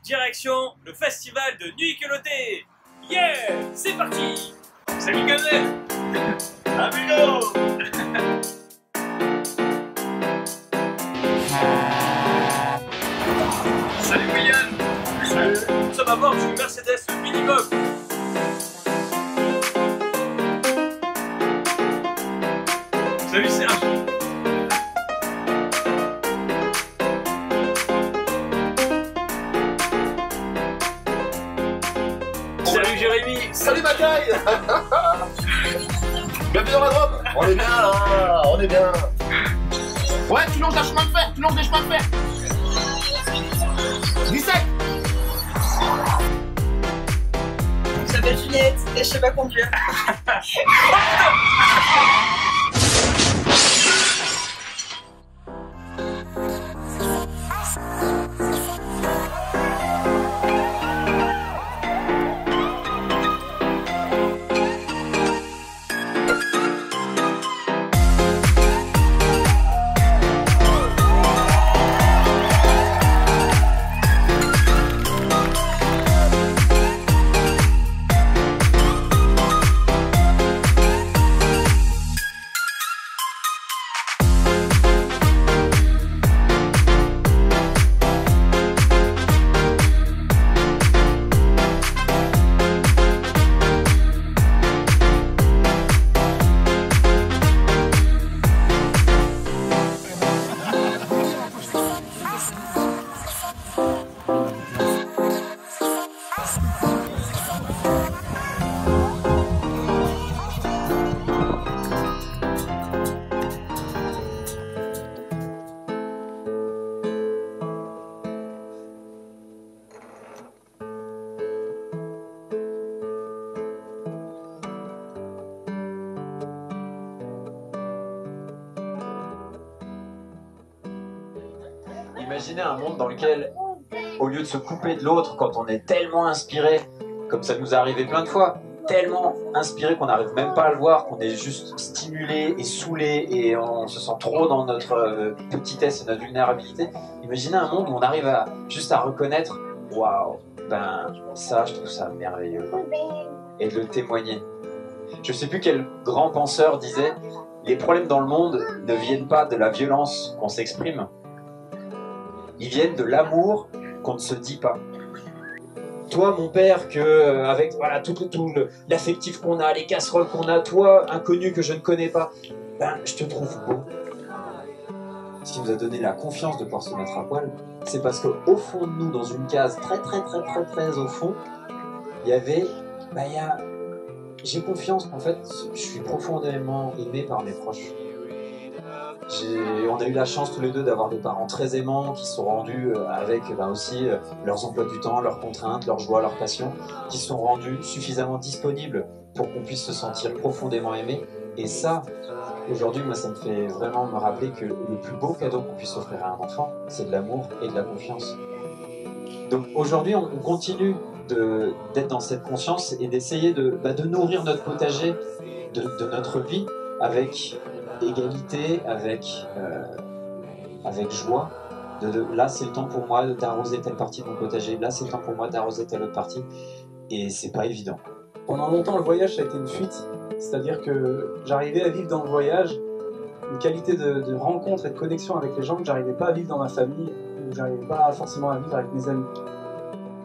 direction le festival de Nuit Culottée. Yeah, c'est parti. Salut Gazelle. Amigo. Salut William. Salut. Nous sommes à bord du Mercedes Minimob. Salut Serge. Salut Jérémy. Salut Bataille. Bienvenue dans la Drôme. On est bien là, on est bien. Ouais, tu longes un chemin de fer, tu longes des chemins de fer. 17. Je m'appelle Juliette et je sais pas conduire. Imaginez un monde dans lequel, au lieu de se couper de l'autre quand on est tellement inspiré, comme ça nous est arrivé plein de fois, tellement inspiré qu'on n'arrive même pas à le voir, qu'on est juste stimulé et saoulé et on se sent trop dans notre petitesse et notre vulnérabilité. Imaginez un monde où on arrive à juste à reconnaître, waouh, ben ça, je trouve ça merveilleux, et de le témoigner. Je sais plus quel grand penseur disait, les problèmes dans le monde ne viennent pas de la violence qu'on s'exprime. Ils viennent de l'amour qu'on ne se dit pas. Toi, mon père, que avec voilà, tout l'affectif qu'on a, les casseroles qu'on a, toi, inconnu que je ne connais pas, ben, je te trouve beau. Ce qui nous a donné la confiance de pouvoir se mettre à poil, c'est parce qu'au fond de nous, dans une case très au fond, il y avait, j'ai confiance, en fait, je suis profondément aimé par mes proches. On a eu la chance tous les deux d'avoir des parents très aimants qui se sont rendus avec aussi leurs emplois du temps, leurs contraintes, leurs joies, leurs passions, qui se sont rendus suffisamment disponibles pour qu'on puisse se sentir profondément aimé. Et ça, aujourd'hui, moi, ça me fait vraiment me rappeler que le plus beau cadeau qu'on puisse offrir à un enfant, c'est de l'amour et de la confiance. Donc aujourd'hui, on continue d'être dans cette conscience et d'essayer de nourrir notre potager de notre vie avec égalité, avec joie. Là, c'est le temps pour moi d'arroser telle partie de mon potager, là, c'est le temps pour moi d'arroser telle autre partie. Et c'est pas évident. Pendant longtemps, le voyage, ça a été une fuite. C'est-à-dire que j'arrivais à vivre dans le voyage une qualité de rencontre et de connexion avec les gens que j'arrivais pas à vivre dans ma famille, ou j'arrivais pas forcément à vivre avec mes amis.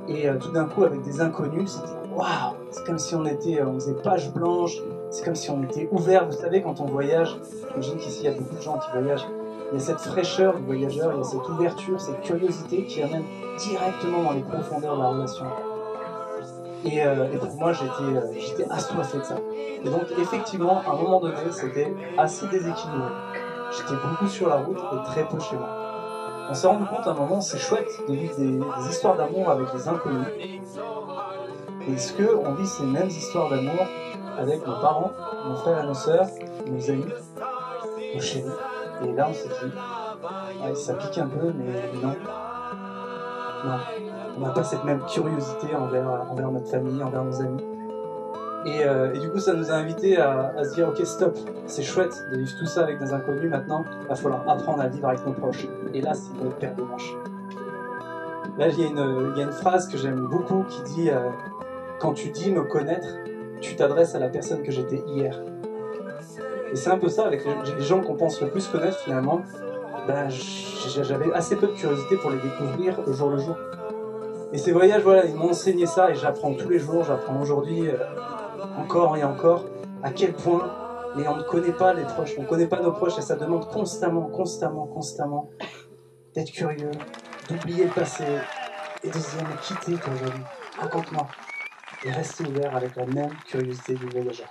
Et tout d'un coup, avec des inconnus, c'était waouh! C'est comme si on faisait page blanche, c'est comme si on était ouvert. Vous savez, quand on voyage, j'imagine qu'ici il y a beaucoup de gens qui voyagent, il y a cette fraîcheur du voyageur, il y a cette ouverture, cette curiosité qui amène directement dans les profondeurs de la relation. Et pour moi, j'étais assoiffé de ça. Et donc, effectivement, à un moment donné, c'était assez déséquilibré. J'étais beaucoup sur la route et très peu chez moi. On s'est rendu compte à un moment, c'est chouette de vivre des histoires d'amour avec des inconnus. Est-ce qu'on vit ces mêmes histoires d'amour avec nos parents, nos frères et nos sœurs, nos amis, nos chéris? Et là, on s'est dit, ouais, ça pique un peu, mais non. Non, on n'a pas cette même curiosité envers notre famille, envers nos amis. Et du coup, ça nous a invités à se dire, ok, stop, c'est chouette de vivre tout ça avec des inconnus, maintenant, il va falloir apprendre à vivre avec nos proches. Et là, c'est une autre paire de manches. Là, il y a une phrase que j'aime beaucoup qui dit quand tu dis me connaître, tu t'adresses à la personne que j'étais hier. Et c'est un peu ça avec les gens qu'on pense le plus connaître finalement. Ben, j'avais assez peu de curiosité pour les découvrir au jour le jour. Et ces voyages, voilà, ils m'ont enseigné ça et j'apprends tous les jours, j'apprends aujourd'hui encore et encore à quel point, mais on ne connaît pas les proches, on ne connaît pas nos proches et ça demande constamment d'être curieux, d'oublier le passé et de se dire mais qui t'es toi aujourd'hui, raconte-moi et rester ouvert avec la même curiosité du voyageur.